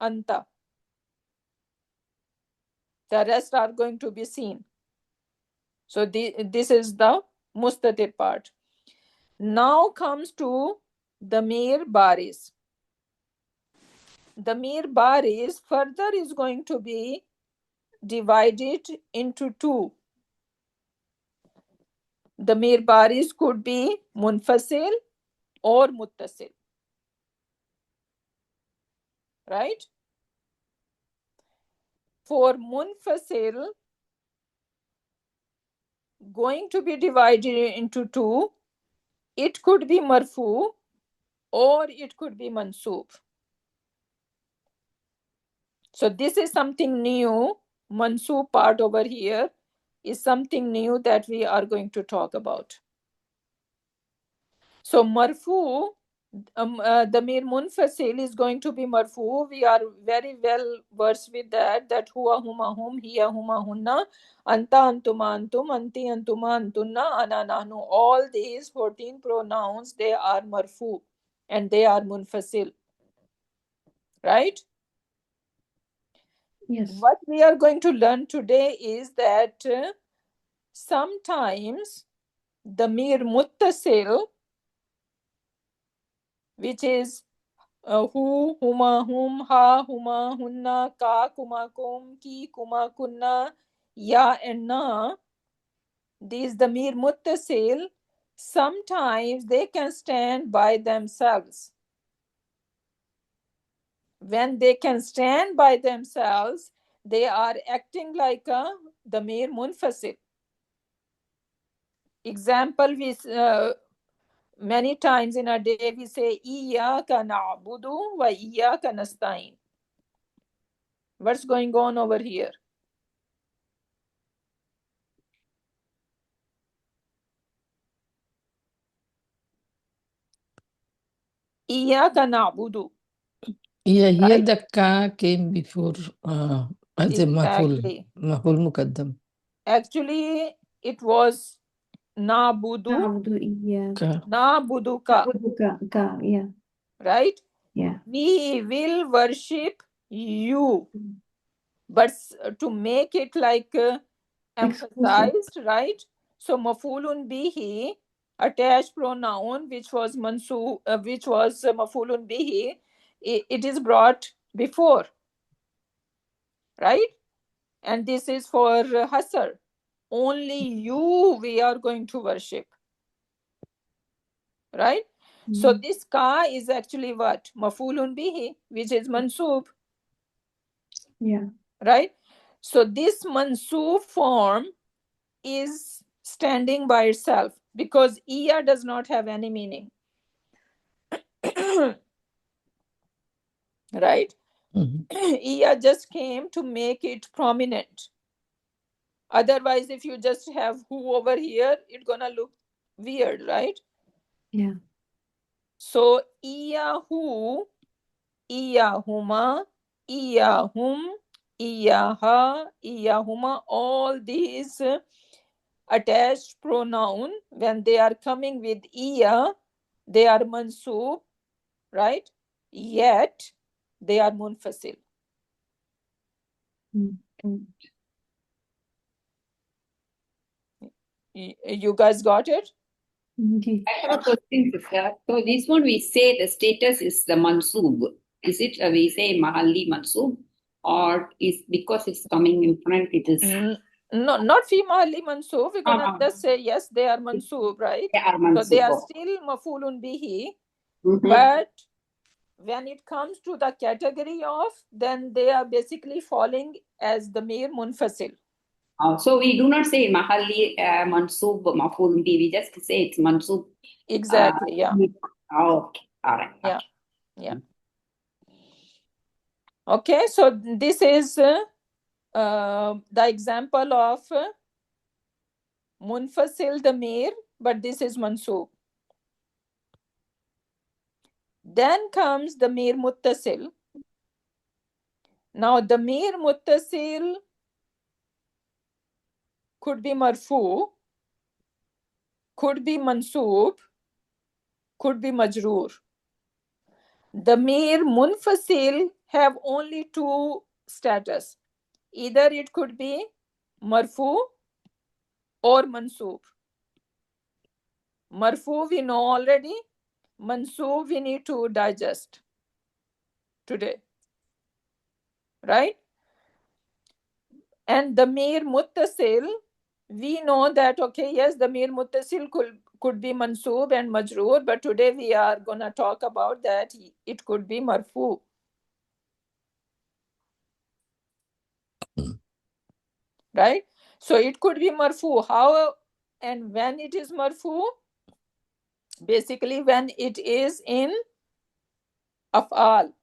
anta. The rest are going to be seen. So this is the mustatir part. Now comes to the damir baris. The damir baris further is going to be divided into two. The damir baris could be munfasil or muttasil. Right? For munfasil, going to be divided into two. It could be marfu or it could be mansoob. So this is something new. Mansoob part over here is something new that we are going to talk about. So marfu Damir munfasil is going to be marfu. We are very well versed with that huwa, huma, hum, hiya, huma, hunna, anta, antuma, antum, anti, antuma, antunna, ana, nahnu. All these 14 pronouns, they are marfu and they are munfasil. Right? Yes. What we are going to learn today is that sometimes damir muttasil, which is hu, huma, hum, ha, huma, hunna, ka, kuma, kum, ki, kuma, kunna, ya, and na. These damir muttasil, sometimes they can stand by themselves. When they can stand by themselves, they are acting like a damir munfasil. Example, many times in a day we say iyyaka na'budu wa iyyaka nasta'in. What's going on over here? Iyyaka na'budu. Yeah, here Right? the ka came before as a Exactly. maful muqaddam. Actually, it was na'budu, Na'budu, yeah. na'buduka. Na'budu ka, yeah. Right? Yeah. We will worship you. But to make it like emphasized, right? So mafulun bihi, attached pronoun, which was mafulun bihi, it is brought before, right? And this is for hasr. Only you we are going to worship, right? So this ka is actually what? Mafulun bihi, which is mansub. Yeah. Right? So this mansub form is standing by itself because iya does not have any meaning. Right? Iya just came to make it prominent. Otherwise, if you just have who over here, it's gonna look weird, right? Yeah. So iyahu, iyahuma, iyahum, iyaha, iyahuma, all these attached pronoun, when they are coming with iya, they are mansub, right? Yet they are munfasil. You guys got it? I have a question, sister. So this one we say the status is the mansub. Is it we say mahalli mansub, or is because it's coming in front it is? No, not fi mahalli mansub. We're gonna just say yes, they are mansub, right? They are mansub. So they are still mafulun bihi, but when it comes to the category of, then they are basically falling as the mere munfasil. So we do not say mahalli mansub mafulun bihi. We just say it's mansub. Exactly. Yeah. Okay. All right. Yeah. Yeah. Okay. So this is the example of munfasil damir, but this is mansub. Then comes the damir muttasil. Now the damir muttasil could be marfu, could be mansub, could be majroor. The damir munfasil have only two status. Either it could be marfu or mansub. Marfu we know already. Mansub we need to digest today. Right? And the damir muttasil, we know that, okay, yes, the damir muttasil could be mansub and majroor, but today we are going to talk about that it could be marfu. Right? So it could be marfu. How and when it is marfu? Basically when it is in af'al.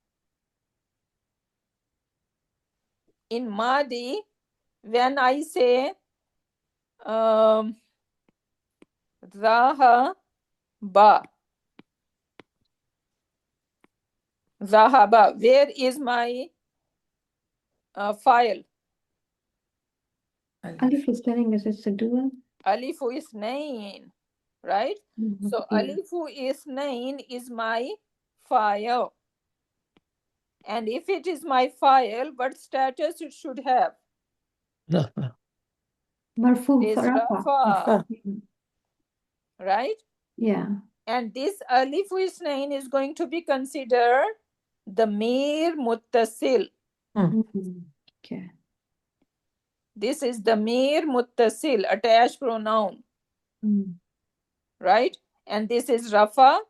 In Madi, when I say Raha ba, Zahaba. Where is my file? Alif is telling us it's a dual. Alifu Isnain, right? So Yeah. Alifu Isnain is my file. And if it is my file, what status it should have? Rafa. Marfu Is Rafa. Rafa, right? Yeah. And this Alifu Isnain is going to be considered the Damir Muttasil. Okay. This is the Damir Muttasil, attached pronoun. Right? And this is Rafa.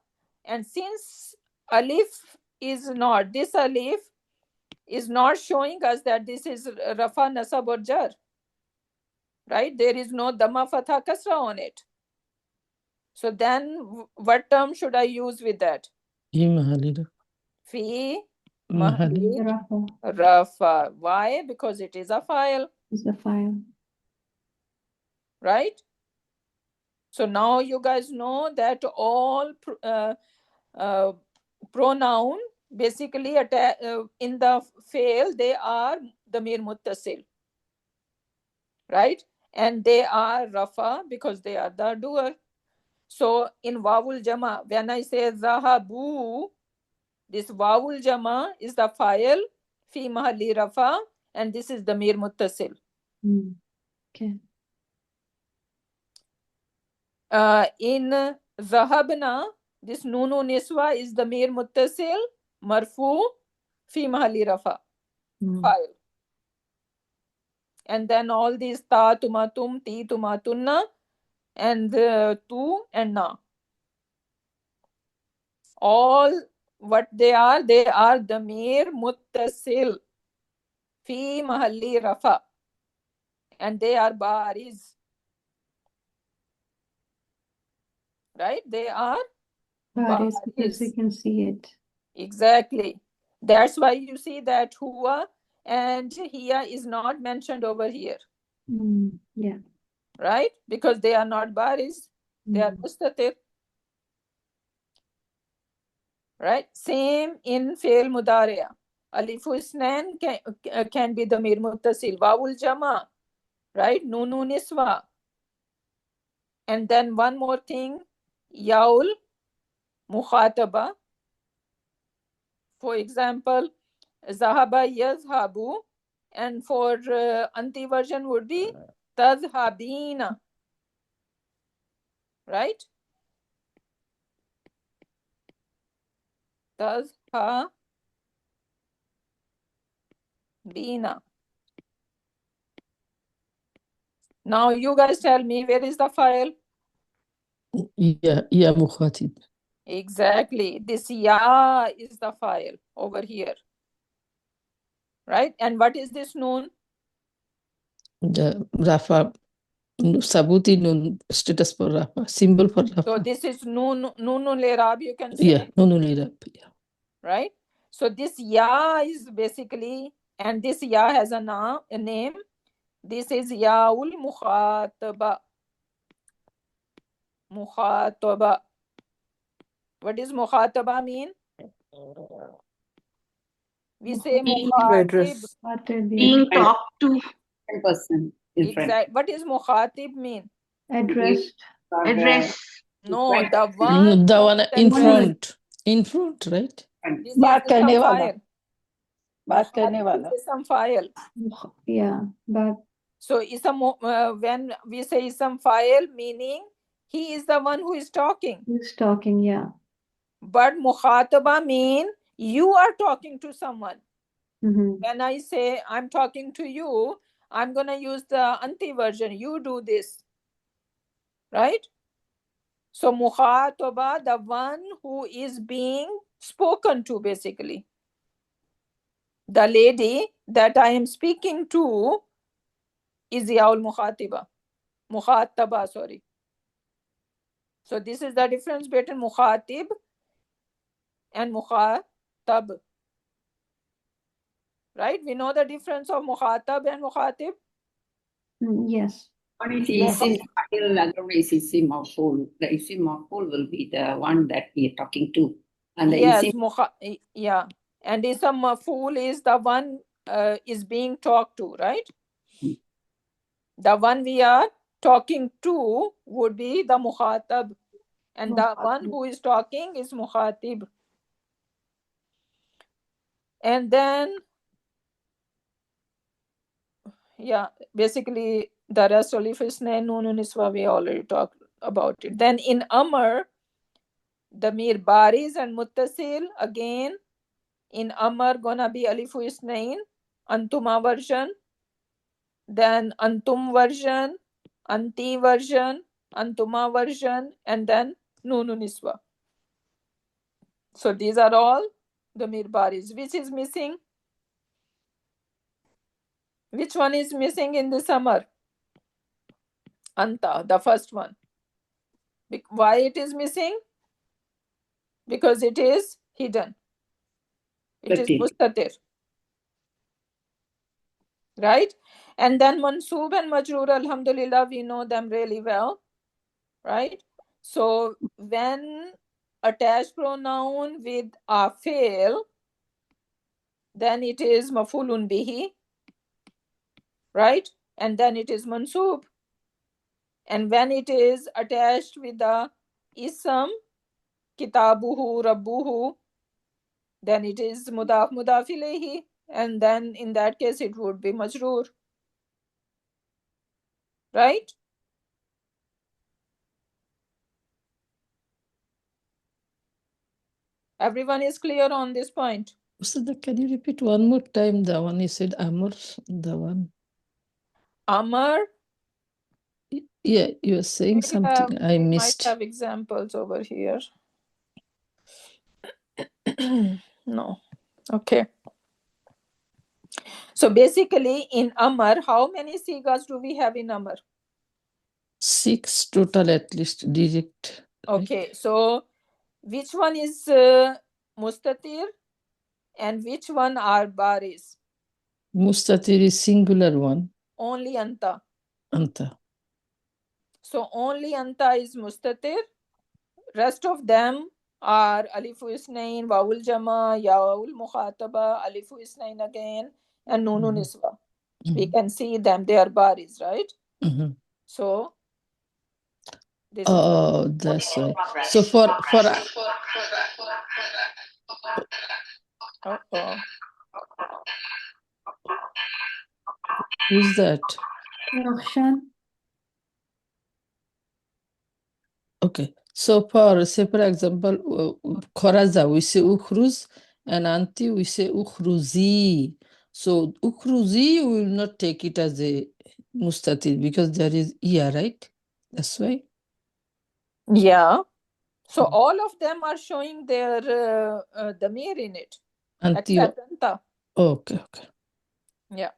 And since Alif is not, this Alif is not showing us that this is Rafa, Nasab or Jar. Right? There is no Dhamma, Fatha, Kasra on it. So then what term should I use with that? Fi Mahali Rafa. Why? Because it is a file. It's a file. Right? So now you guys know that all pronoun basically in the fail they are Damir Muttasil. Right? And they are Rafa because they are the doer. So in Wawul Jama, when I say Zahabu, this Wawul Jama is the file, Fi Mahalli Rafa, and this is Damir Muttasil. Okay. In Zahabna, this Nunu Niswa is Damir Muttasil, Marfu, Fi Mahalli Rafa, file. And then all these Ta, Tuma, Tum, Ti, Tuma, Tunna, and Tu and Na. All what they are Damir Muttasil, Fi Mahalli Rafa. And they are Bariz. Right? They are Bariz, because we can see it. Exactly. That's why you see that Huwa and Hiya is not mentioned over here. Yeah. Right? Because they are not Bariz. They are Mustatir. Right? Same in Fail Mudariya. Alifu Isnan can be Damir Muttasil. Wawul Jama. Right? Nunu Niswa. And then one more thing. Yaul Mukhataba. For example, Zahaba Yazhabu. And for Anti version would be Tazhabina. Right? Tazhabina. Now you guys tell me, where is the file? Ya Mukhatib. Exactly. This Ya is the file over here. Right? And what is this Noon? The Rafa. Sabuti Nun, status for Rafa, symbol for Rafa. So this is Nunul Irab, you can say. Yeah, Nunul Irab. Yeah. Right? So this Ya is basically, and this Ya has a name. This is Yaul Mukhataba. Mukhataba. What does Mukhataba mean? We say Mukhatib. Being talked to. Person. Exactly. What does Mukhatib mean? Addressed. Address. No, the one. The one in front. In front, right? This is some file. बात करने वाला. This is some file. Yeah, but so when we say some file, meaning he is the one who is talking. He's talking, yeah. But mukhataba mean you are talking to someone. When I say I'm talking to you, I'm gonna use the anti version. You do this, right? So mukhataba, the one who is being spoken to, basically. The lady that I am speaking to is Yaul Mukhataba, sorry. So this is the difference between Mukhatib and Mukhatab. Right? We know the difference of Mukhatab and Mukhatib? Yes. One is isim fa'il, other one is isim maf'ul. The isim maf'ul will be the one that we are talking to. And the yes, isim... yeah. And ism maf'ul is the one is being talked to, right? The one we are talking to would be the mukhatab, and the one who is talking is mukhatib. And then, yeah, basically the rest of Isnain, Nun, Niswa, we already talked about it. Then in Amr, Damir Bariz and Muttasil, again, in Amr gonna be Alifu Isnain, Antuma version, then Antum version, Anti version, Antuma version, and then Nunu Niswa. So these are all Damir Bariz. Which is missing? Which one is missing in this Amr? Anta, the first one. Why it is missing? Because it is hidden. It is mustatir. Right? And then mansoob and majroor, alhamdulillah, we know them really well. Right? So when attached pronoun with a fail, then it is mafulun bihi. Right? And then it is mansoob. And when it is attached with the ism, kitabuhu, rabbuhu, then it is mudaf mudaf ilayhi, and then in that case it would be majroor. Right? Everyone is clear on this point? Ustad, can you repeat one more time the one you said, Amr, the one? Amr? Yeah, you were saying something I missed. Might have examples over here. No. Okay. So basically in Amr, how many sigas do we have in Amr? 6 total at least, direct. Okay, so which one is mustatir and which one are baris? Mustatir is singular one. Only anta. Anta. So only anta is mustatir. Rest of them are alifu isnain, wawul jama, yawul mukhataba, alifu isnain again, and nunu niswa. We can see them, they are baris, right? So this is that's right. So for who's that? Rakshan. Okay. So for, say for example, Khoraza, we say ukhruz, and Anti, we say ukhruzi. So ukhruzi, we will not take it as a mustatir because there is iya, right? That's why. Yeah. So all of them are showing their damir in it. Anti. Except anta. Okay. Yeah.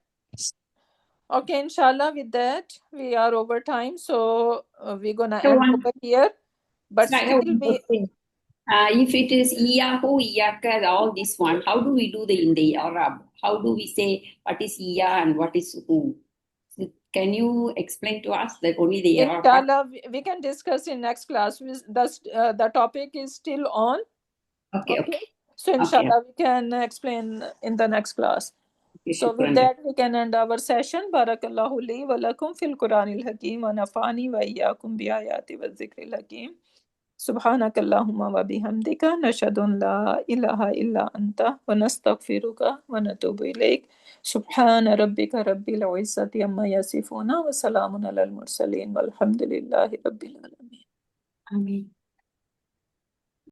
Okay, inshallah, with that, we are over time. So we're going to end over here. But still if it is iyahu, iyaka, all this one, how do we do in the Arab? How do we say what is iya and what is who? So can you explain to us that only the Arab? Inshallah, we can discuss in next class. The topic is still on. Okay. So inshallah, we can explain in the next class. So with that, we can end our session. Barakallahu li wa lakum fil Quranil Hakim wa nafani wa iyyakum bi ayati wa zikril hakim. Subhanaka Allahumma wa bihamdika nashhadu an la ilaha illa anta wa nastaghfiruka wa natubu ilayk. Subhana rabbika rabbil izzati amma yasifuna wa salamun alal mursalin walhamdulillahi rabbil alamin. Ameen.